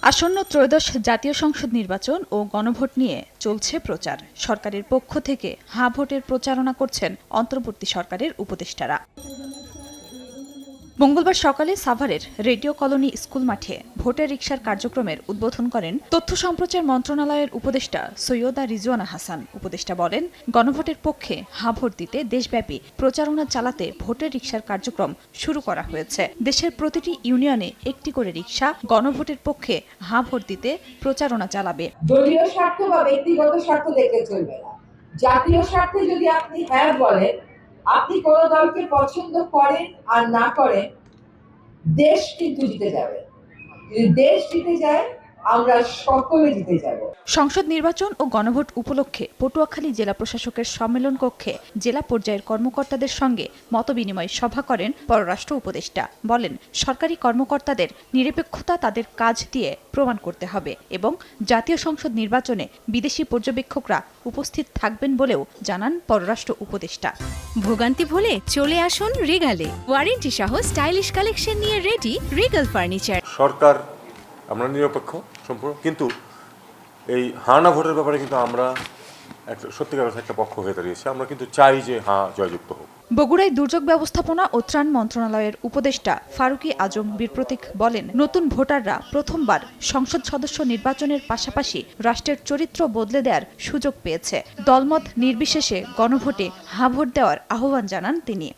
আসন্ন ত্রয়োদশ জাতীয় সংসদ নির্বাচন ও গণভোট নিয়ে চলছে প্রচার। সরকারের পক্ষ থেকে হ্যাঁ ভোটের প্রচারণা করছেন অন্তর্বর্তী সরকারের উপদেষ্টারা। মঙ্গলবার সকালে সাভারের রেডিও কলোনি স্কুল মাঠে ভোটের রিকশার কার্যক্রমের উদ্বোধন করেন তথ্য সম্প্রচার মন্ত্রণালয়ের উপদেষ্টা সৈয়দা রিজওয়ানা হাসান। উপদেষ্টা বলেন, গণভোটের পক্ষে হ্যাঁ ভোট দিতে দেশব্যাপী প্রচারণা চালাতে ভোটের রিকশার কার্যক্রম শুরু করা হয়েছে। দেশের প্রতিটি ইউনিয়নে একটি করে রিকশা গণভোটের পক্ষে হ্যাঁ ভোট দিতে প্রচারণা চালাবে। দলীয় স্বার্থ বা ব্যক্তিগত স্বার্থ দেখে চলবে না। জাতীয় স্বার্থে যদি আপনি হ্যাঁ বলেন, আপনি কোন দলকে পছন্দ করেন আর না করেন, দেশ কিন্তু জিতে যাবে। যদি দেশ জিতে যায়, আমরা সকলে জিতে যাব। সংসদ নির্বাচন ও গণভোট উপলক্ষে পটুয়াখালী জেলা প্রশাসকের সম্মেলন কক্ষে জেলা পর্যায়ের কর্মকর্তাদের সঙ্গে মতবিনিময় সভা করেন পররাষ্ট্র উপদেষ্টা। বলেন, সরকারি কর্মকর্তাদের নিরপেক্ষতা তাদের কাজ দিয়ে প্রমাণ করতে হবে এবং জাতীয় সংসদ নির্বাচনে বিদেশি পর্যবেক্ষকরা উপস্থিত থাকবেন বলেও জানান পররাষ্ট্র উপদেষ্টা। ভোগান্তি ভুলে চলে আসুন রিগালে। ওয়ারেন্টি সহ স্টাইলিশ কালেকশন নিয়ে রেডি রিগাল ফার্নিচার। সরকার আমরা নিরপেক্ষ সম্পূর্ণ, কিন্তু এই হ্যাঁ না ভোটের ব্যাপারে কিন্তু আমরা সত্যিকার একটা পক্ষ হয়ে দাঁড়িয়েছি। আমরা কিন্তু চাই যে হ্যাঁ জয়যুক্ত হোক। বগুড়ায় দুর্যোগ ব্যবস্থাপনা ও ত্রাণ মন্ত্রণালয়ের উপদেষ্টা ফারুকী আজম বীর প্রতীক বলেন, নতুন ভোটাররা প্রথমবার সংসদ সদস্য নির্বাচনের পাশাপাশি রাষ্ট্রের চরিত্র বদলে দেওয়ার সুযোগ পেয়েছে। দলমত নির্বিশেষে গণভোটে হ্যাঁ ভোট দেওয়ার আহ্বান জানান তিনি।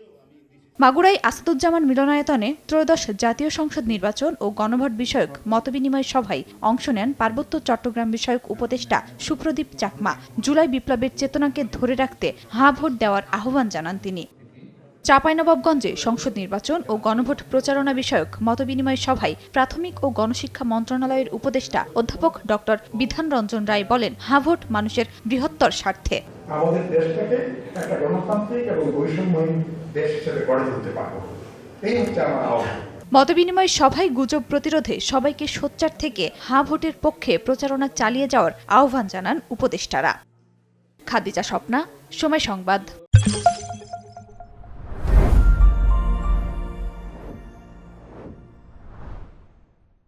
মাগুরায় আসাদুজ্জামান মিলনায়তনে ত্রয়োদশ জাতীয় সংসদ নির্বাচন ও গণভোট বিষয়ক মতবিনিময় সভায় অংশ নেন পার্বত্য চট্টগ্রাম বিষয়ক উপদেষ্টা সুপ্রদীপ চাকমা। জুলাই বিপ্লবের চেতনাকে ধরে রাখতে হ্যাঁ ভোট দেওয়ার আহ্বান জানান তিনি। চাঁপাইনবাবগঞ্জে সংসদ নির্বাচন ও গণভোট প্রচারণা বিষয়ক মতবিনিময় সভায় প্রাথমিক ও গণশিক্ষা মন্ত্রণালয়ের উপদেষ্টা অধ্যাপক ডক্টর বিধান রঞ্জন রায় বলেন, হ্যাঁ ভোট মানুষের বৃহত্তর স্বার্থে। আমাদের দেশটাকে একটা গণতান্ত্রিক এবং বৈষম্যহীন দেশ হিসেবে গড়ে তুলতে পারবো, এই হচ্ছে আমার আহ্বান। মতবিনিময় সভায় গুজব প্রতিরোধে সবাইকে সোচ্চার থেকে হ্যাঁ ভোটের পক্ষে প্রচারণা চালিয়ে যাওয়ার আহ্বান জানান উপদেষ্টারা। খাদিজা স্বপ্না, সময় সংবাদ।